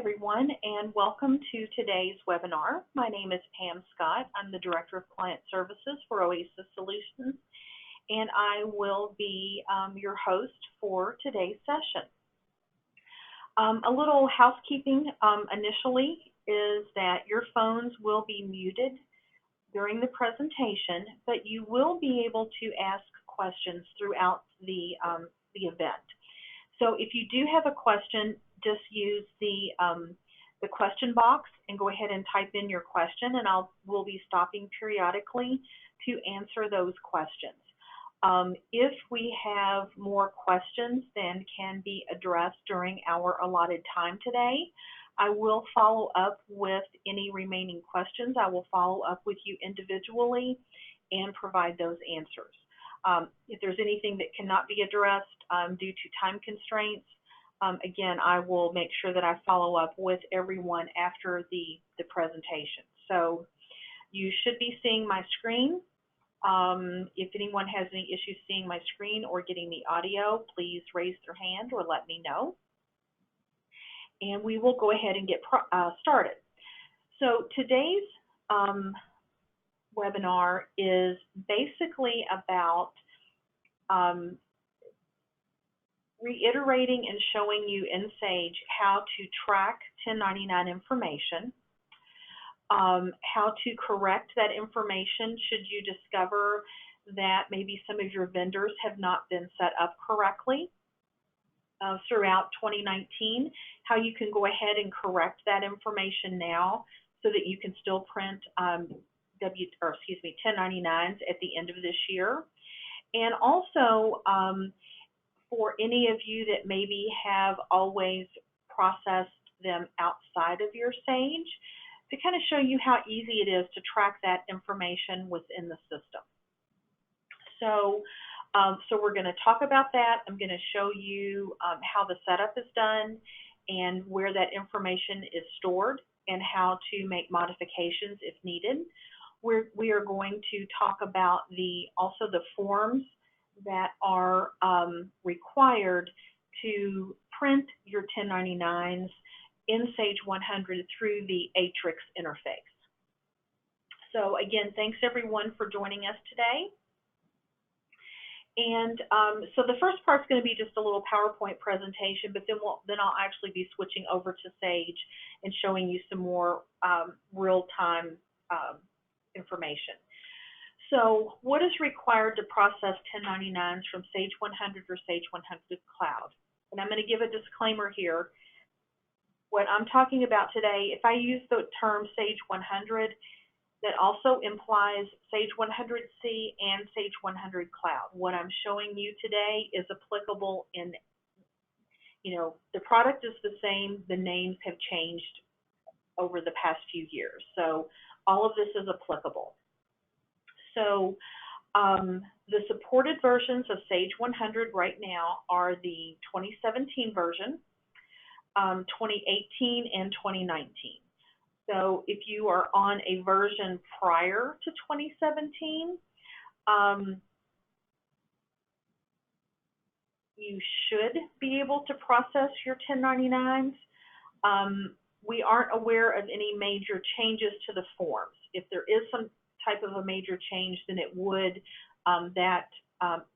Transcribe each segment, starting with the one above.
everyone, and welcome to today's webinar. My name is Pam Scott. I'm the Director of Client Services for Oasis Solutions, and I will be your host for today's session. A little housekeeping initially is that your phones will be muted during the presentation, but you will be able to ask questions throughout the event. So if you do have a question, just use the question box and go ahead and type in your question, and we'll be stopping periodically to answer those questions. If we have more questions than can be addressed during our allotted time today, I will follow up with any remaining questions. I will follow up with you individually and provide those answers. If there's anything that cannot be addressed due to time constraints, again, I will make sure that I follow up with everyone after the presentation. So you should be seeing my screen. If anyone has any issues seeing my screen or getting the audio, please raise their hand or let me know. And we will go ahead and get started. So today's webinar is basically about reiterating and showing you in Sage how to track 1099 information, how to correct that information should you discover that maybe some of your vendors have not been set up correctly throughout 2019, how you can go ahead and correct that information now so that you can still print 1099s at the end of this year. And also, for any of you that maybe have always processed them outside of your Sage, to kind of show you how easy it is to track that information within the system. So we're going to talk about that. I'm going to show you how the setup is done and where that information is stored and how to make modifications if needed. We are going to talk about also the forms that are required to print your 1099s in Sage 100 through the Aatrix interface. So again, thanks everyone for joining us today. And so the first part's going to be just a little PowerPoint presentation, but then I'll actually be switching over to Sage and showing you some more real-time information. So what is required to process 1099s from Sage 100 or Sage 100 Cloud? And I'm going to give a disclaimer here. What I'm talking about today, if I use the term Sage 100, that also implies Sage 100C and Sage 100 Cloud. What I'm showing you today is applicable in, the product is the same, the names have changed over the past few years. So all of this is applicable. So the supported versions of Sage 100 right now are the 2017 version, 2018, and 2019. So if you are on a version prior to 2017, you should be able to process your 1099s. We aren't aware of any major changes to the forms. If there is some type of a major change, then it would, that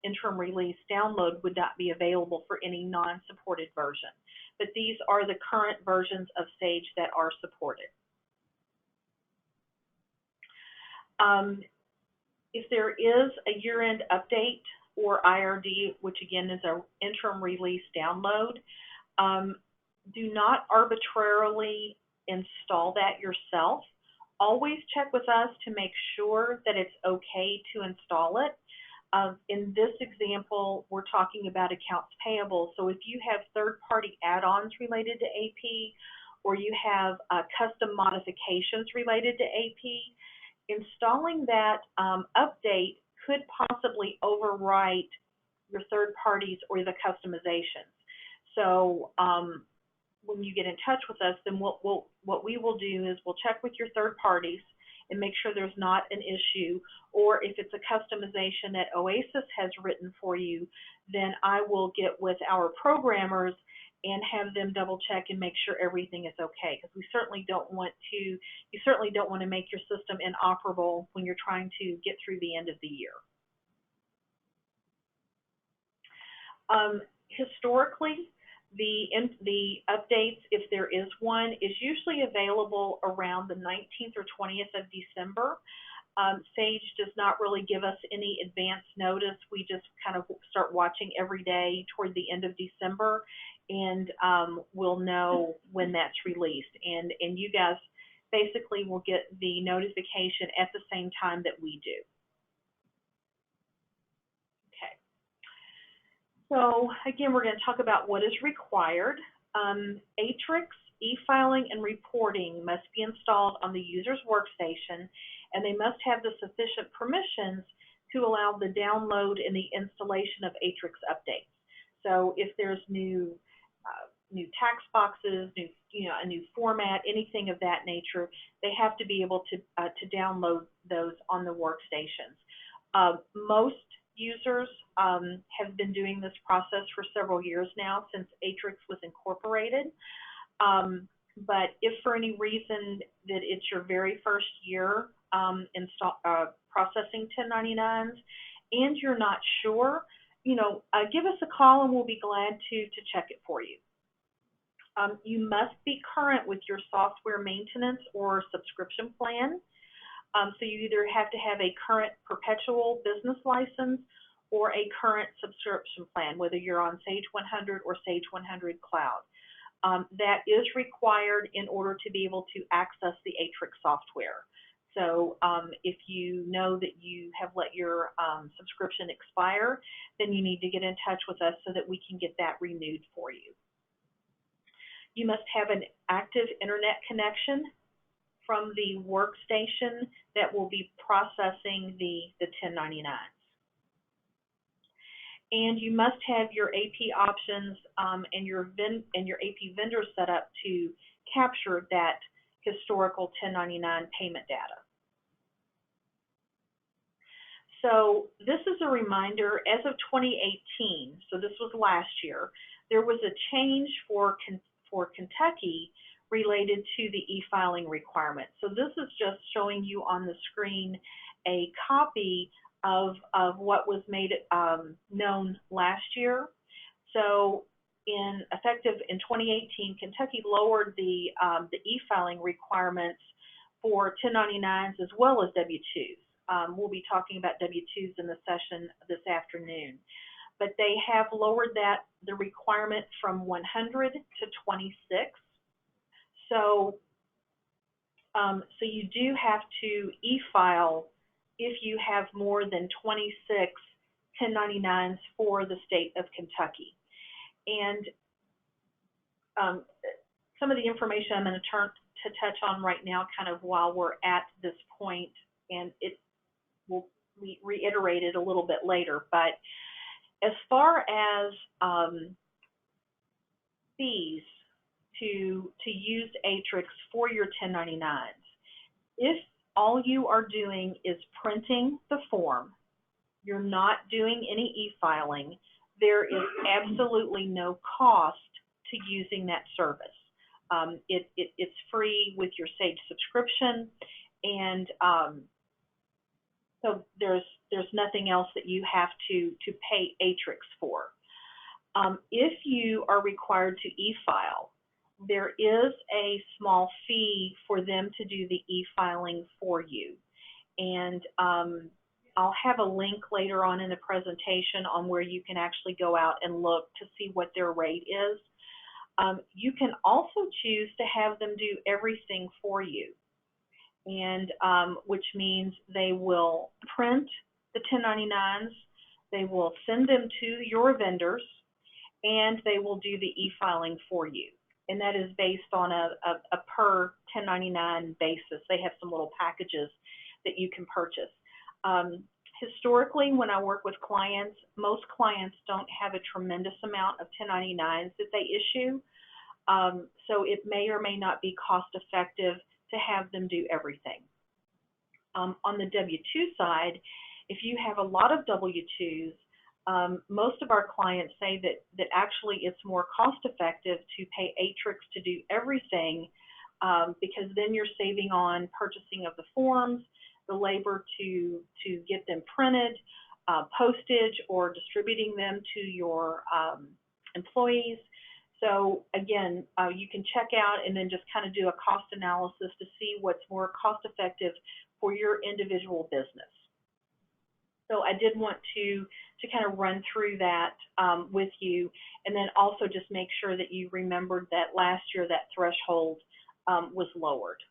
interim release download would not be available for any non-supported version. But these are the current versions of Sage that are supported. If there is a year-end update or IRD, which again is an interim release download, do not arbitrarily install that yourself. Always check with us to make sure that it's okay to install it. In this example, we're talking about accounts payable. So if you have third-party add-ons related to AP, or you have custom modifications related to AP, installing that update could possibly overwrite your third parties or the customizations. So when you get in touch with us, then what we will do is we'll check with your third parties and make sure there's not an issue, or if it's a customization that Oasis has written for you, then I will get with our programmers and have them double check and make sure everything is okay, because we certainly don't want to, you certainly don't want to make your system inoperable when you're trying to get through the end of the year. Historically, the updates, if there is one, is usually available around the 19th or 20th of December. Sage does not really give us any advance notice. We just kind of start watching every day toward the end of December, and we'll know when that's released. And you guys basically will get the notification at the same time that we do. Okay. So again, we're going to talk about what is required. Aatrix, e-filing, and reporting must be installed on the user's workstation, and they must have the sufficient permissions to allow the download and the installation of Aatrix updates. So if there's new tax boxes, a new format, anything of that nature, they have to be able to download those on the workstations. Most users have been doing this process for several years now, since Aatrix was incorporated. But if for any reason that it's your very first year processing 1099s and you're not sure, give us a call and we'll be glad to check it for you. You must be current with your software maintenance or subscription plan. So you either have to have a current perpetual business license or a current subscription plan, whether you're on Sage 100 or Sage 100 Cloud. That is required in order to be able to access the Aatrix software. So if you know that you have let your subscription expire, then you need to get in touch with us so that we can get that renewed for you. You must have an active internet connection from the workstation that will be processing the 1099s. And you must have your AP options and your AP vendor set up to capture that historical 1099 payment data. So this is a reminder, as of 2018, so this was last year, there was a change for Kentucky related to the e-filing requirement. So this is just showing you on the screen a copy of what was made known last year. So effective in 2018, Kentucky lowered the e-filing requirements for 1099s as well as W-2s. We'll be talking about W-2s in the session this afternoon. But they have lowered the requirement from 100 to 26. So you do have to e-file if you have more than 26 1099s for the state of Kentucky. And some of the information I'm going to touch on right now, kind of while we're at this point, and it will be reiterated a little bit later. But as far as fees to use Aatrix for your 1099s, if all you are doing is printing the form, you're not doing any e-filing, there is absolutely no cost to using that service. It's free with your Sage subscription, and so there's nothing else that you have to pay Aatrix for. If you are required to e-file, there is a small fee for them to do the e-filing for you. And I'll have a link later on in the presentation on where you can actually go out and look to see what their rate is. You can also choose to have them do everything for you, and which means they will print the 1099s, they will send them to your vendors, and they will do the e-filing for you. And that is based on a per 1099 basis. They have some little packages that you can purchase. Historically, when I work with clients, most clients don't have a tremendous amount of 1099s that they issue. So it may or may not be cost effective to have them do everything. On the W-2 side, if you have a lot of W-2s, Most of our clients say that actually it's more cost effective to pay Aatrix to do everything, because then you're saving on purchasing of the forms, the labor to get them printed, postage, or distributing them to your employees. So again, you can check out and then just kind of do a cost analysis to see what's more cost effective for your individual business. So I did want to kind of run through that with you, and then also just make sure that you remembered that last year that threshold was lowered.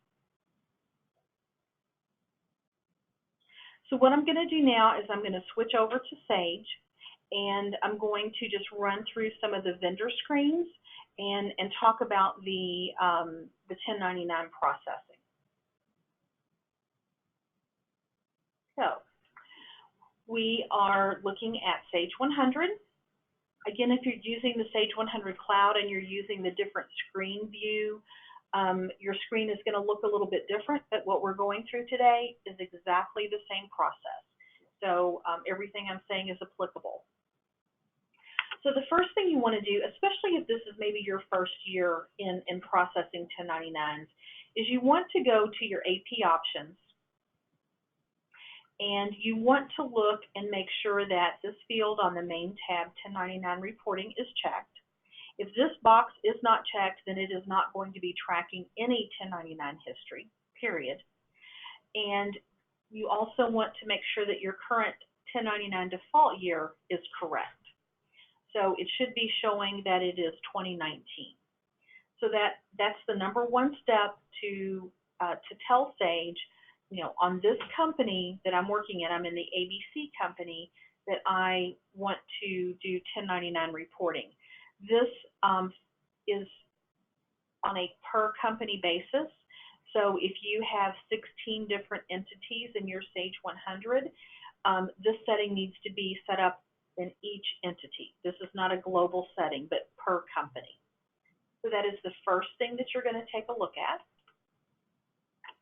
So what I'm going to do now is I'm going to switch over to Sage, and I'm going to just run through some of the vendor screens and talk about the 1099 processing. So we are looking at Sage 100. Again, if you're using the Sage 100 Cloud and you're using the different screen view, your screen is going to look a little bit different, but what we're going through today is exactly the same process. So everything I'm saying is applicable. So the first thing you want to do, especially if this is maybe your first year in processing 1099s, is you want to go to your AP options, and you want to look and make sure that this field on the main tab, 1099 reporting, is checked. If this box is not checked, then it is not going to be tracking any 1099 history, period. And you also want to make sure that your current 1099 default year is correct. So it should be showing that it is 2019. So that's the number one step to tell Sage, you know, on this company that I'm working at, I'm in the ABC company, that I want to do 1099 reporting. This is on a per company basis. So if you have 16 different entities in your Sage 100, this setting needs to be set up in each entity. This is not a global setting, but per company. So that is the first thing that you're going to take a look at.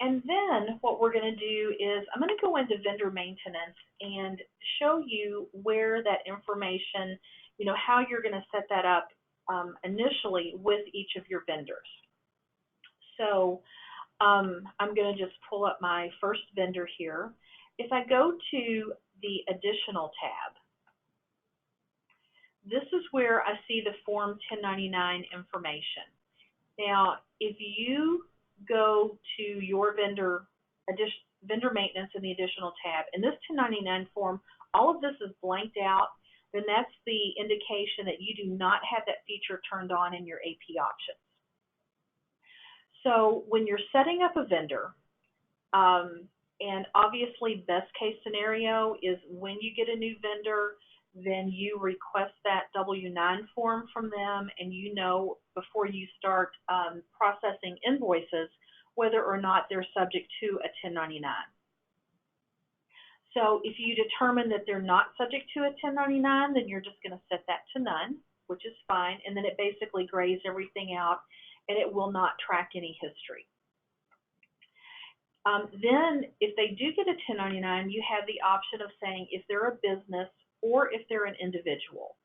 And then what we're going to do is I'm going to go into vendor maintenance and show you where that information, you know, how you're going to set that up initially with each of your vendors. So I'm going to just pull up my first vendor here. If I go to the additional tab, this is where I see the Form 1099 information. Now, if you go to your vendor maintenance in the additional tab, and this 1099 form, all of this is blanked out, then that's the indication that you do not have that feature turned on in your AP options. So when you're setting up a vendor, and obviously best case scenario is when you get a new vendor, then you request that W-9 form from them, and you know before you start processing invoices whether or not they're subject to a 1099. So if you determine that they're not subject to a 1099, then you're just going to set that to none, which is fine, and then it basically grays everything out, and it will not track any history. Then if they do get a 1099, you have the option of saying if they're a business or if they're an individual.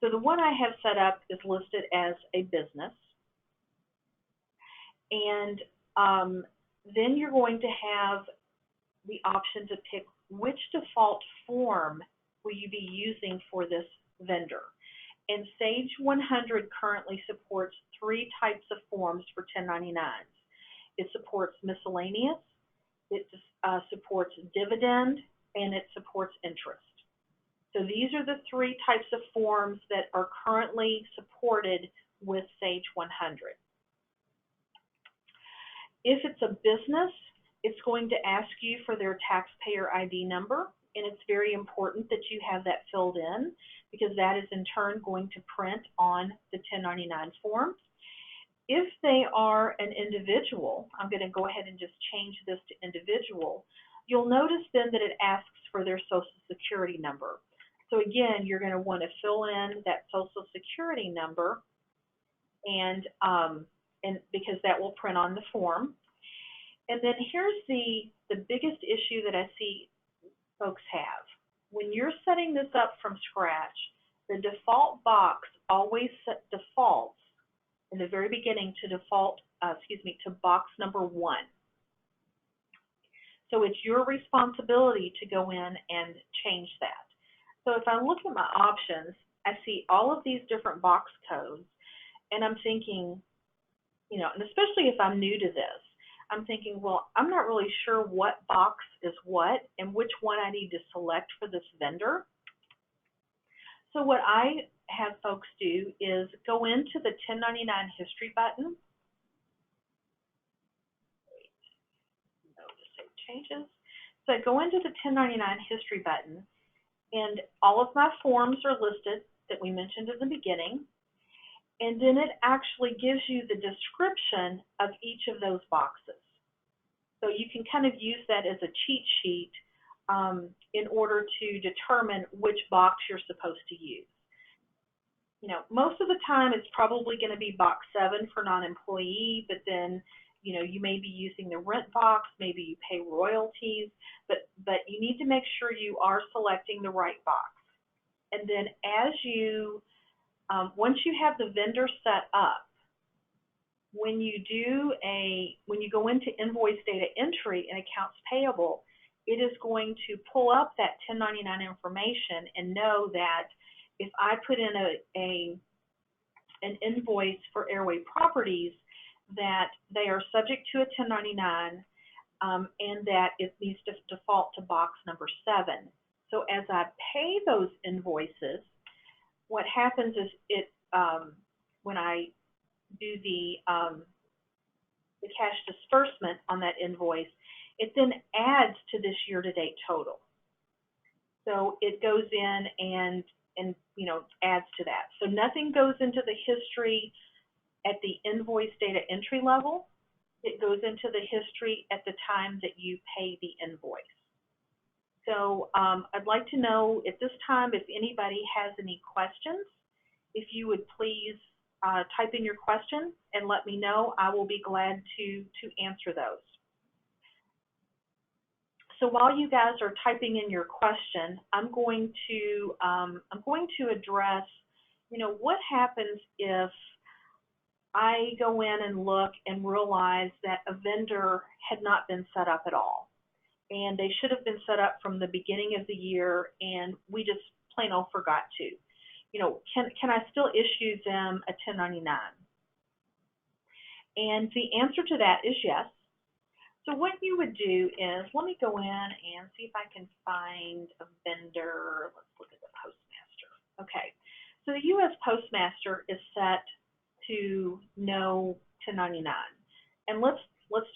So the one I have set up is listed as a business. And then you're going to have the option to pick which default form will you be using for this vendor. And Sage 100 currently supports 3 types of forms for 1099s. It supports miscellaneous, it supports dividend, and it supports interest. So these are the 3 types of forms that are currently supported with Sage 100. If it's a business, it's going to ask you for their taxpayer ID number, and it's very important that you have that filled in because that is in turn going to print on the 1099 form. If they are an individual, I'm going to go ahead and just change this to individual. You'll notice then that it asks for their Social Security number. So again, you're going to want to fill in that Social Security number, and because that will print on the form. And then here's the biggest issue that I see folks have. when you're setting this up from scratch, the default box always defaults in the very beginning to to box number 1. So it's your responsibility to go in and change that. So if I look at my options, I see all of these different box codes, and I'm thinking, and especially if I'm new to this, I'm thinking, well, I'm not really sure what box is what and which one I need to select for this vendor. So what I have folks do is go into the 1099 history button. Notice save changes. So I go into the 1099 history button, and all of my forms are listed that we mentioned in the beginning. And then it actually gives you the description of each of those boxes. So you can kind of use that as a cheat sheet in order to determine which box you're supposed to use. Most of the time it's probably going to be box 7 for non-employee, but then, you may be using the rent box, maybe you pay royalties, but you need to make sure you are selecting the right box. And then as you, once you have the vendor set up, when you go into invoice data entry and accounts payable, it is going to pull up that 1099 information and know that if I put in an invoice for Airway Properties, that they are subject to a 1099 and that it needs to default to box number 7. So as I pay those invoices, what happens is when I do the cash disbursement on that invoice, it then adds to this year-to-date total. So it goes in and adds to that. So nothing goes into the history at the invoice data entry level. It goes into the history at the time that you pay the invoice. So I'd like to know at this time if anybody has any questions. If you would please type in your question and let me know. I will be glad to answer those. So while you guys are typing in your question, I'm going to address, what happens if I go in and look and realize that a vendor had not been set up at all, and they should have been set up from the beginning of the year, and we just plain old forgot to. Can I still issue them a 1099? And the answer to that is yes. So what you would do is, let me go in and see if I can find a vendor. Let's look at the postmaster. Okay, so the U.S. postmaster is set to no 1099. And let's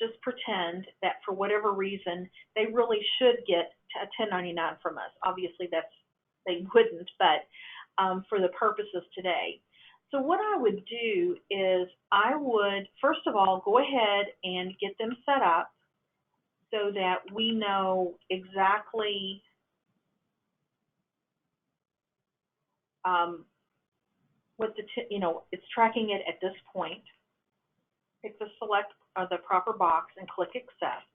just pretend that for whatever reason, they really should get a 1099 from us. Obviously, they wouldn't, but for the purposes today. So what I would do is I would, first of all, go ahead and get them set up so that we know exactly what it's tracking it at this point. Pick the select the proper box and click accept.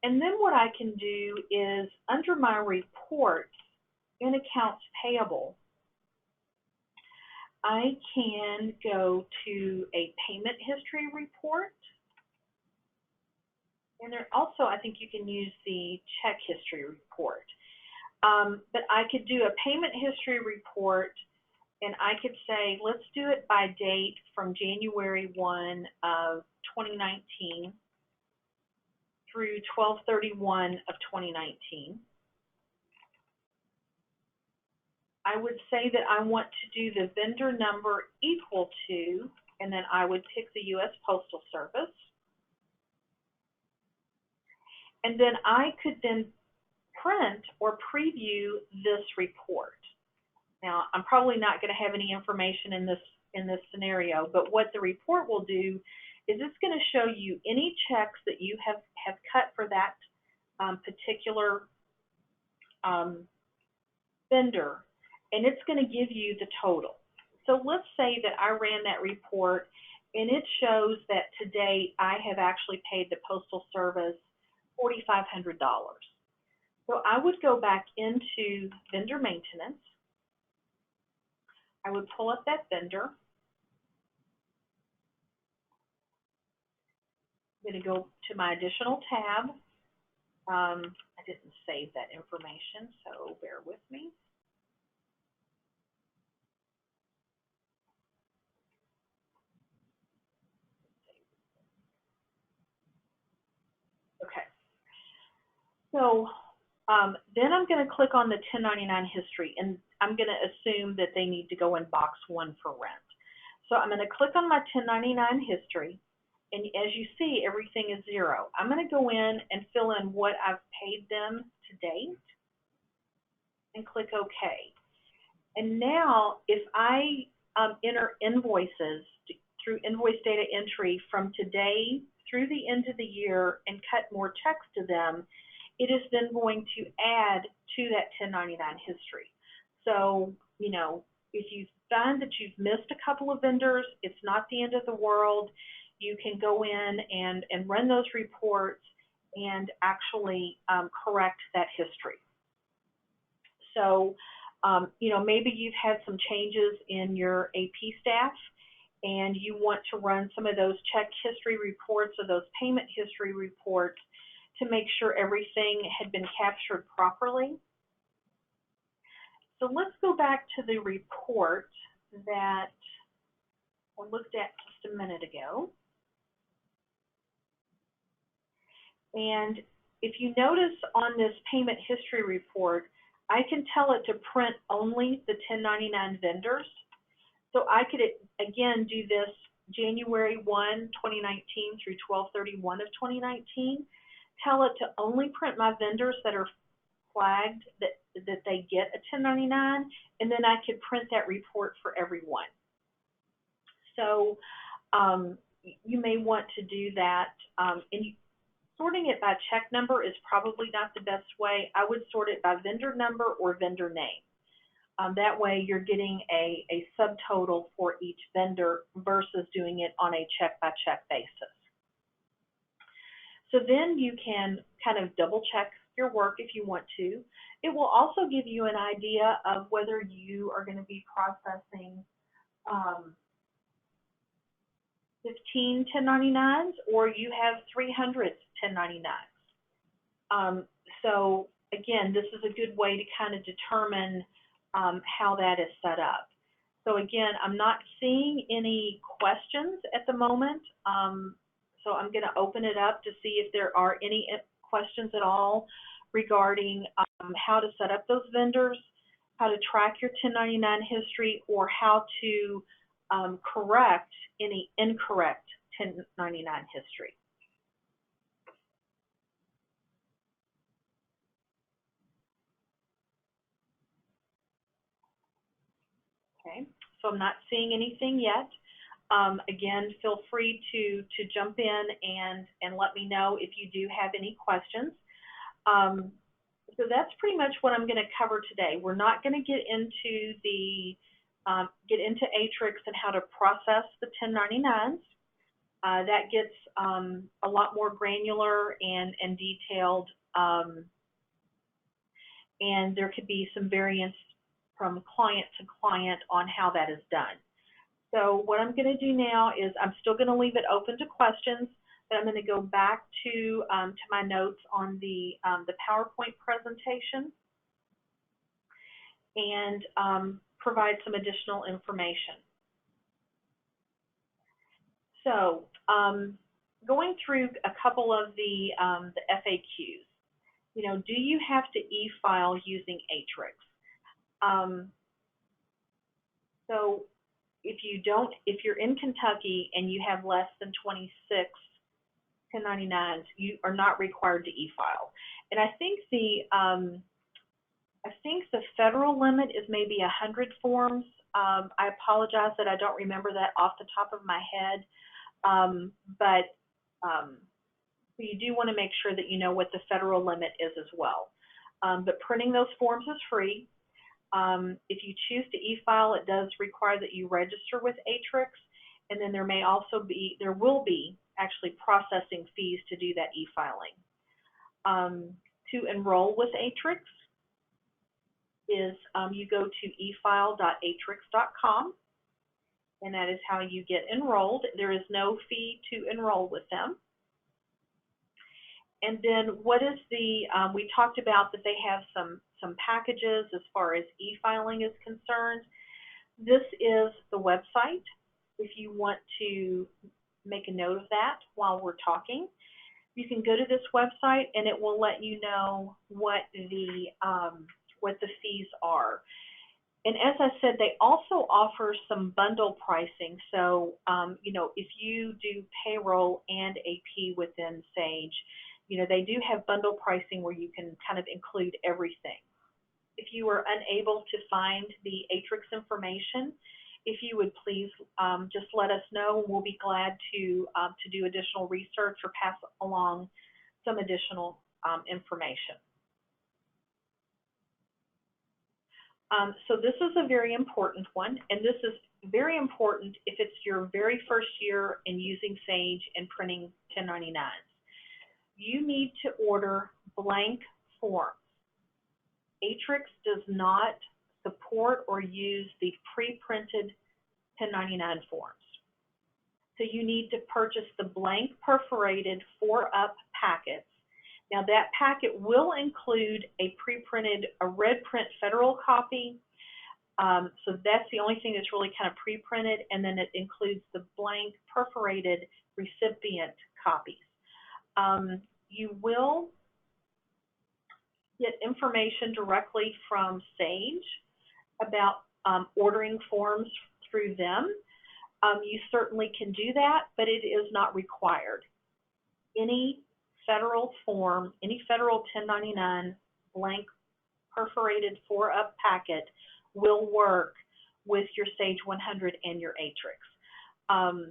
And then what I can do is under my reports in accounts payable, I can go to a payment history report. And there also, I think you can use the check history report. But I could do a payment history report, and I could say, let's do it by date from January 1 of 2019 through 12/31 of 2019. I would say that I want to do the vendor number equal to, and then I would pick the U.S. Postal Service. And then I could then print or preview this report. Now, I'm probably not going to have any information in this scenario, but what the report will do is it's going to show you any checks that you have cut for that particular vendor, and it's going to give you the total. So let's say that I ran that report, and it shows that to date I have actually paid the Postal Service $4,500. So I would go back into vendor maintenance. I would pull up that vendor. I'm going to go to my additional tab. I didn't save that information, so bear with me. Okay. So then I'm going to click on the 1099 history, and I'm going to assume that they need to go in box 1 for rent. So I'm going to click on my 1099 history, and as you see, everything is 0. I'm going to go in and fill in what I've paid them to date and click OK. And now if I enter invoices through invoice data entry from today through the end of the year and cut more checks to them, it is then going to add to that 1099 history. So, you know, if you find that you've missed a couple of vendors, it's not the end of the world. You can go in and run those reports and actually correct that history. So, you know, maybe you've had some changes in your AP staff and you want to run some of those check history reports or those payment history reports to make sure everything had been captured properly. So let's go back to the report that I looked at just a minute ago. And if you notice on this payment history report, I can tell it to print only the 1099 vendors. So I could, again, do this January 1, 2019 through 12/31 of 2019. Tell it to only print my vendors that are flagged that they get a 1099, and then I could print that report for everyone. So you may want to do that. Sorting it by check number is probably not the best way. I would sort it by vendor number or vendor name. That way you're getting a subtotal for each vendor versus doing it on a check-by-check basis. So then you can kind of double-check your work if you want to. It will also give you an idea of whether you are going to be processing 15 1099s or you have 300 1099s. So again, this is a good way to kind of determine how that is set up. So again, I'm not seeing any questions at the moment. So I'm going to open it up to see if there are any questions at all regarding how to set up those vendors, how to track your 1099 history, or how to correct any incorrect 1099 history. Okay, so I'm not seeing anything yet. Again, feel free to jump in and let me know if you do have any questions. So that's pretty much what I'm going to cover today. We're not going to get into Aatrix and how to process the 1099s. That gets a lot more granular and detailed, and there could be some variance from client to client on how that is done. So what I'm going to do now is I'm still going to leave it open to questions, but I'm going to go back to my notes on the PowerPoint presentation and provide some additional information. So going through a couple of the FAQs, you know, do you have to e-file using Aatrix? So if you're in Kentucky and you have less than 26 1099s, you are not required to e-file. And I think the federal limit is maybe 100 forms. I apologize that I don't remember that off the top of my head, but you do want to make sure that you know what the federal limit is as well. But printing those forms is free. If you choose to e-file, it does require that you register with Aatrix, and then there will be actually processing fees to do that e-filing. to enroll with Aatrix is you go to efile.aatrix.com, and that is how you get enrolled. There is no fee to enroll with them. And then what is the, we talked about that they have some packages as far as e-filing is concerned. This is the website if you want to make a note of that while we're talking. You can go to this website and it will let you know what the fees are. And as I said, they also offer some bundle pricing. So, you know, if you do payroll and AP within Sage, you know, they do have bundle pricing where you can kind of include everything. If you are unable to find the Aatrix information, if you would please just let us know, and we'll be glad to do additional research or pass along some additional information. So this is a very important one, and this is very important if it's your very first year in using Sage and printing 1099s. You need to order blank forms. Aatrix does not support or use the pre-printed 1099 forms. So you need to purchase the blank perforated 4-up packets. Now that packet will include a pre-printed, a red print federal copy. So that's the only thing that's really kind of pre-printed, and then it includes the blank perforated recipient copies. You will get information directly from Sage about ordering forms through them. You certainly can do that, but it is not required. Any federal form, any federal 1099 blank perforated 4-up packet will work with your Sage 100 and your Aatrix.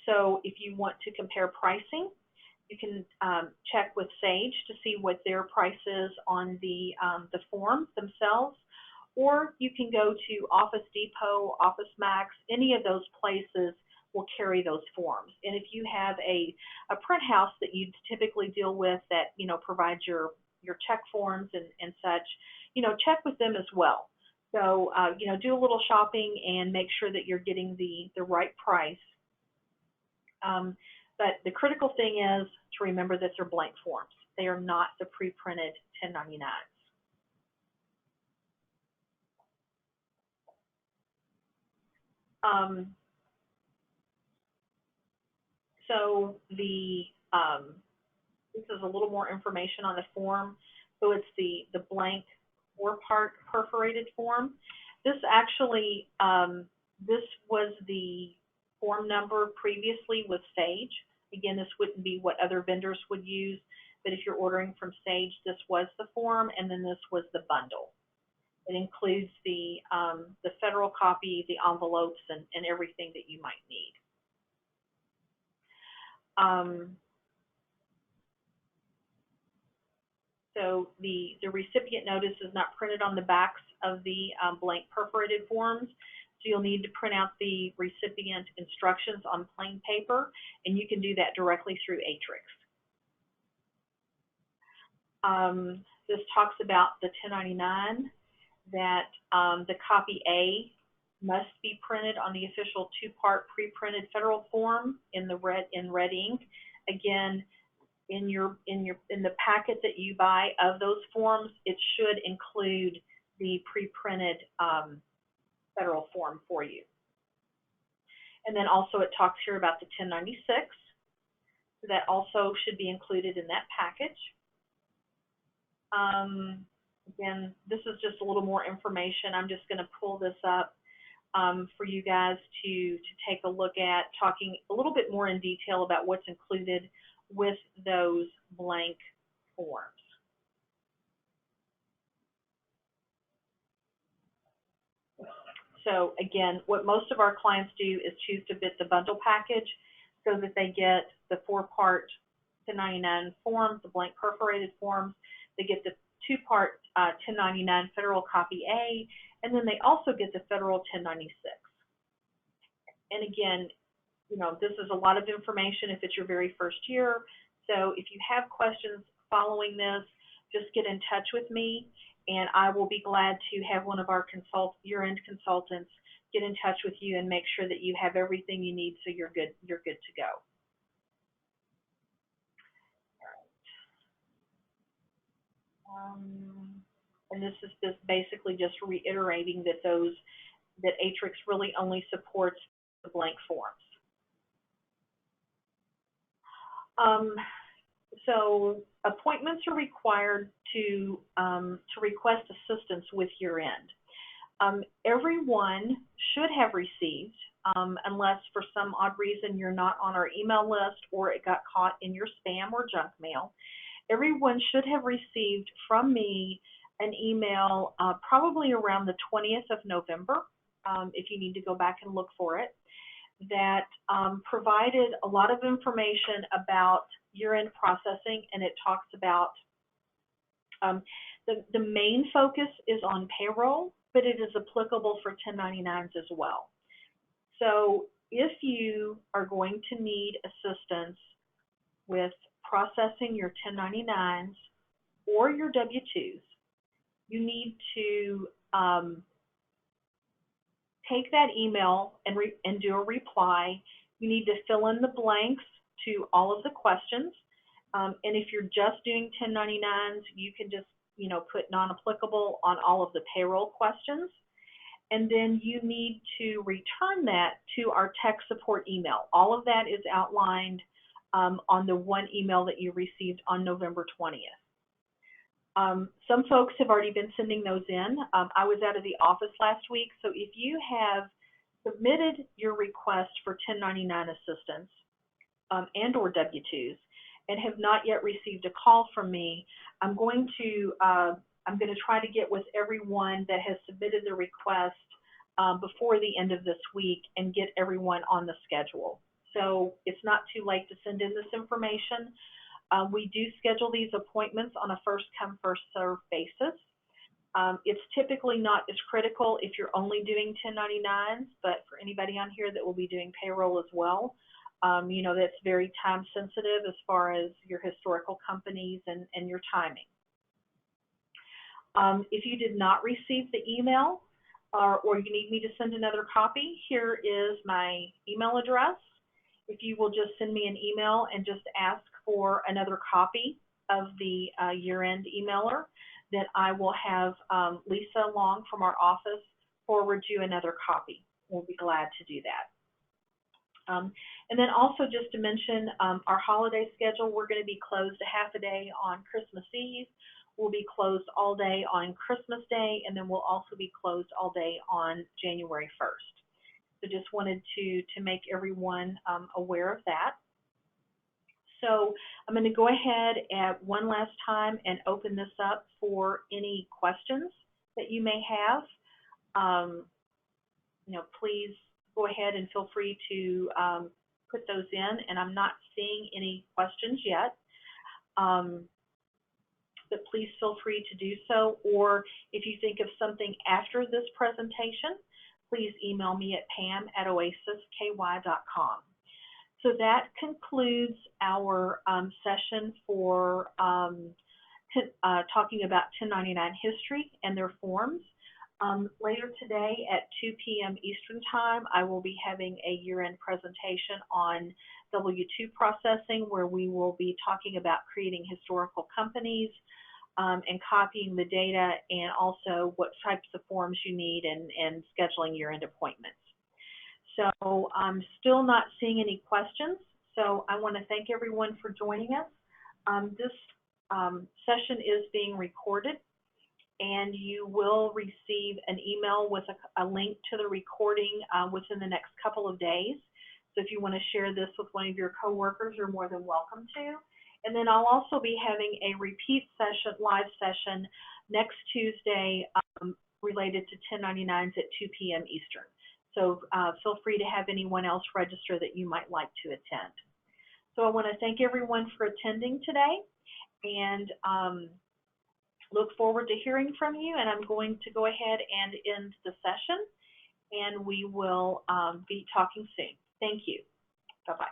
So if you want to compare pricing, you can check with Sage to see what their price is on the forms themselves, or you can go to Office Depot, Office Max, any of those places will carry those forms. And if you have a print house that you typically deal with that, you know, provides your check forms and such, you know, check with them as well. So, you know, do a little shopping and make sure that you're getting the right price. But the critical thing is to remember that they're blank forms. They are not the pre-printed 1099s. So this is a little more information on the form. So it's the blank 4-part perforated form. This actually, this was the form number previously with Sage. Again, this wouldn't be what other vendors would use, but if you're ordering from Sage, this was the form, and then this was the bundle. It includes the federal copy, the envelopes, and everything that you might need. So the recipient notice is not printed on the backs of the blank perforated forms. So you'll need to print out the recipient instructions on plain paper, and you can do that directly through Aatrix. This talks about the 1099, that the copy A must be printed on the official 2-part pre-printed federal form in red ink. Again, in the packet that you buy of those forms, it should include the pre-printed federal form for you. And then also it talks here about the 1096. So that also should be included in that package. Again, this is just a little more information. I'm just going to pull this up for you guys to take a look at, talking a little bit more in detail about what's included with those blank forms. So again, what most of our clients do is choose to bid the bundle package so that they get the 4-part 1099 forms, the blank perforated forms. They get the 2-part 1099 federal copy A, and then they also get the federal 1096. And again, you know, this is a lot of information if it's your very first year. So if you have questions following this, just get in touch with me, and I will be glad to have one of our year-end consultants get in touch with you and make sure that you have everything you need so you're good to go. And this is just basically just reiterating that Aatrix really only supports the blank forms. So appointments are required to request assistance with year-end. Everyone should have received, unless for some odd reason you're not on our email list or it got caught in your spam or junk mail, everyone should have received from me an email probably around the 20th of November, if you need to go back and look for it, that provided a lot of information about year-end processing, and it talks about the main focus is on payroll, but it is applicable for 1099s as well. So if you are going to need assistance with processing your 1099s or your W-2s, you need to take that email and do a reply. You need to fill in the blanks to all of the questions. And if you're just doing 1099s, you can just put non-applicable on all of the payroll questions. And then you need to return that to our tech support email. All of that is outlined on the one email that you received on November 20th. Some folks have already been sending those in. I was out of the office last week, so if you have submitted your request for 1099 assistance and or W-2s and have not yet received a call from me, I'm going to try to get with everyone that has submitted the request before the end of this week and get everyone on the schedule. So it's not too late to send in this information. We do schedule these appointments on a first-come, first-served basis. It's typically not as critical if you're only doing 1099s, but for anybody on here that will be doing payroll as well, that's very time-sensitive as far as your historical companies and your timing. If you did not receive the email or you need me to send another copy, here is my email address. If you will just send me an email and just ask for another copy of the year-end emailer, then I will have Lisa Long from our office forward you another copy. We'll be glad to do that. And then also just to mention our holiday schedule, we're going to be closed a half a day on Christmas Eve. We'll be closed all day on Christmas Day, and then we'll also be closed all day on January 1st. So just wanted to make everyone aware of that. So I'm going to go ahead at one last time and open this up for any questions that you may have. Please go ahead and feel free to put those in, and I'm not seeing any questions yet. But please feel free to do so, or if you think of something after this presentation, please email me at pam@oasisky.com. So that concludes our session for talking about 1099 history and their forms. Later today at 2 p.m. Eastern Time, I will be having a year-end presentation on W-2 processing, where we will be talking about creating historical companies and copying the data, and also what types of forms you need and scheduling year-end appointments. So I'm still not seeing any questions, so I want to thank everyone for joining us. This session is being recorded, and you will receive an email with a link to the recording within the next couple of days. So if you want to share this with one of your coworkers, you're more than welcome to. And then I'll also be having a repeat session, live session, next Tuesday related to 1099s at 2 p.m. Eastern. So feel free to have anyone else register that you might like to attend. So I want to thank everyone for attending today, and look forward to hearing from you. And I'm going to go ahead and end the session, and we will be talking soon. Thank you. Bye-bye.